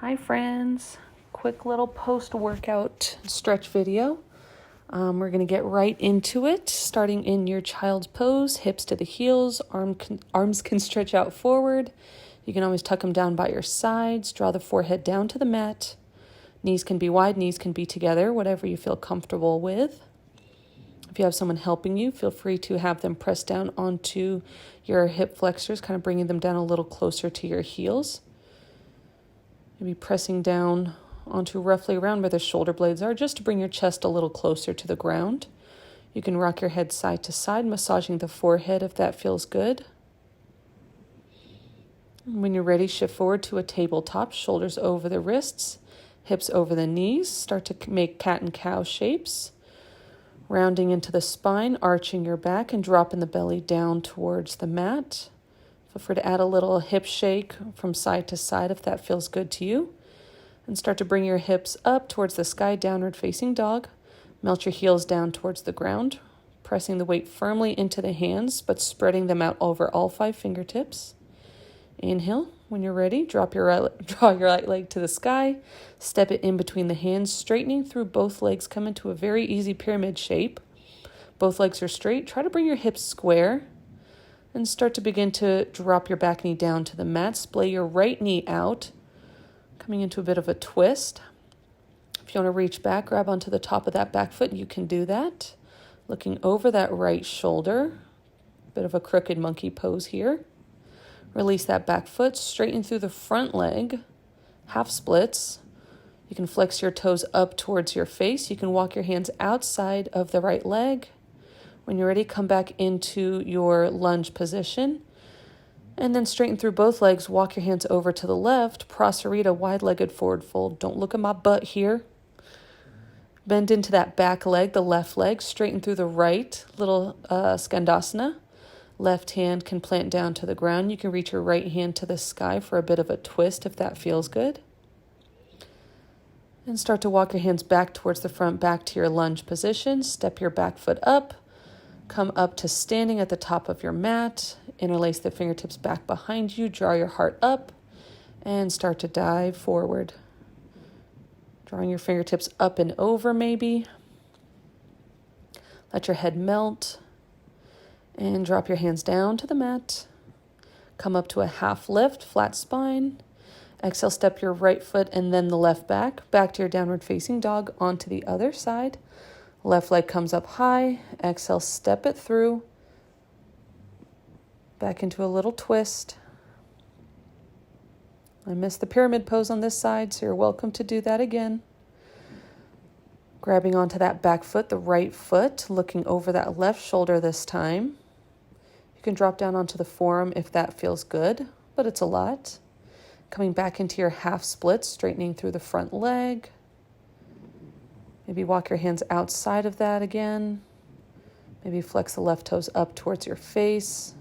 Hi friends, quick little post-workout stretch video. We're going to get right into it, starting in your child's pose, hips to the heels, arms can stretch out forward. You can always tuck them down by your sides, draw the forehead down to the mat. Knees can be wide, knees can be together, whatever you feel comfortable with. If you have someone helping you, feel free to have them press down onto your hip flexors, kind of bringing them down a little closer to your heels. Maybe pressing down onto roughly around where the shoulder blades are, just to bring your chest a little closer to the ground. You can rock your head side to side, massaging the forehead if that feels good. And when you're ready, shift forward to a tabletop, shoulders over the wrists, hips over the knees. Start to make cat and cow shapes. Rounding into the spine, arching your back, and dropping the belly down towards the mat. Feel free to add a little hip shake from side to side if that feels good to you. And start to bring your hips up towards the sky, downward facing dog. Melt your heels down towards the ground, pressing the weight firmly into the hands, but spreading them out over all 5 fingertips. Inhale. When you're ready, draw your right leg to the sky. Step it in between the hands, straightening through both legs. Come into a very easy pyramid shape. Both legs are straight. Try to bring your hips square. And start to begin to drop your back knee down to the mat. Splay your right knee out, coming into a bit of a twist. If you want to reach back, grab onto the top of that back foot, you can do that. Looking over that right shoulder. Bit of a crooked monkey pose here. Release that back foot, straighten through the front leg, half splits. You can flex your toes up towards your face. You can walk your hands outside of the right leg. When you're ready, come back into your lunge position. And then straighten through both legs, walk your hands over to the left, Prasarita, wide-legged forward fold. Don't look at my butt here. Bend into that back leg, the left leg, straighten through the right, little Skandasana. Left hand can plant down to the ground. You can reach your right hand to the sky for a bit of a twist if that feels good. And start to walk your hands back towards the front, back to your lunge position. Step your back foot up. Come up to standing at the top of your mat. Interlace the fingertips back behind you. Draw your heart up and start to dive forward. Drawing your fingertips up and over maybe. Let your head melt. And drop your hands down to the mat. Come up to a half lift, flat spine. Exhale, step your right foot and then the left back to your downward facing dog onto the other side. Left leg comes up high. Exhale, step it through. Back into a little twist. I missed the pyramid pose on this side, so you're welcome to do that again. Grabbing onto that back foot, the right foot, looking over that left shoulder this time. You can drop down onto the forearm if that feels good, but it's a lot. Coming back into your half split, straightening through the front leg. Maybe walk your hands outside of that again. Maybe flex the left toes up towards your face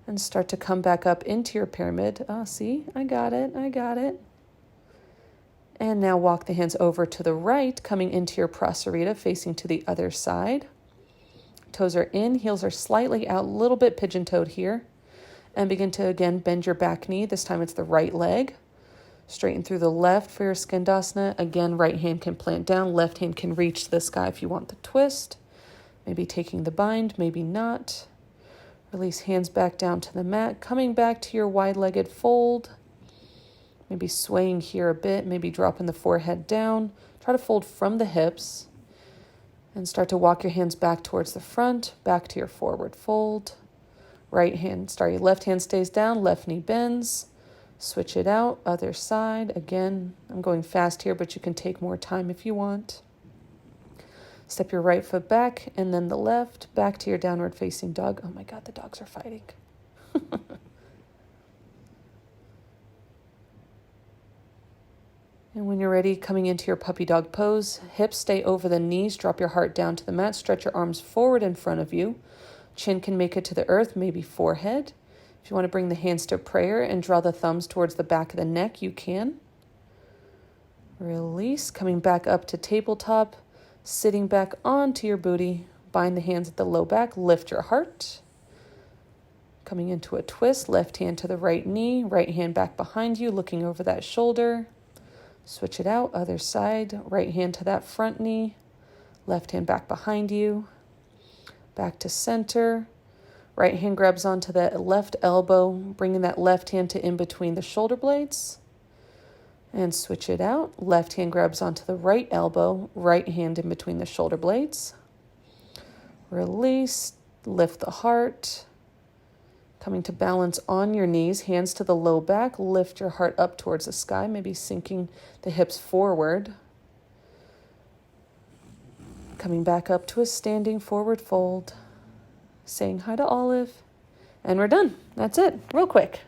and start to come back up into your pyramid. See, I got it. And now walk the hands over to the right, coming into your Prasarita, facing to the other side. Toes are in, heels are slightly out, a little bit pigeon-toed here. And begin to, again, bend your back knee. This time it's the right leg. Straighten through the left for your Skandasana. Again, right hand can plant down. Left hand can reach the sky if you want the twist. Maybe taking the bind, maybe not. Release hands back down to the mat. Coming back to your wide-legged fold. Maybe swaying here a bit. Maybe dropping the forehead down. Try to fold from the hips. And start to walk your hands back towards the front. Back to your forward fold. Left hand stays down. Left knee bends. Switch it out, other side. Again, I'm going fast here, but you can take more time if you want. Step your right foot back and then the left, back to your downward facing dog. Oh my God, the dogs are fighting. And when you're ready, coming into your puppy dog pose, hips stay over the knees, drop your heart down to the mat, stretch your arms forward in front of you. Chin can make it to the earth, maybe forehead. If you want to bring the hands to prayer and draw the thumbs towards the back of the neck, you can. Release, coming back up to tabletop, sitting back onto your booty. Bind the hands at the low back, lift your heart. Coming into a twist, left hand to the right knee, right hand back behind you, looking over that shoulder. Switch it out, other side. Right hand to that front knee. Left hand back behind you. Back to center. Right hand grabs onto that left elbow, bringing that left hand to in between the shoulder blades. And switch it out. Left hand grabs onto the right elbow, right hand in between the shoulder blades. Release, lift the heart. Coming to balance on your knees, hands to the low back. Lift your heart up towards the sky, maybe sinking the hips forward. Coming back up to a standing forward fold. Saying hi to Olive. And we're done. That's it. Real quick.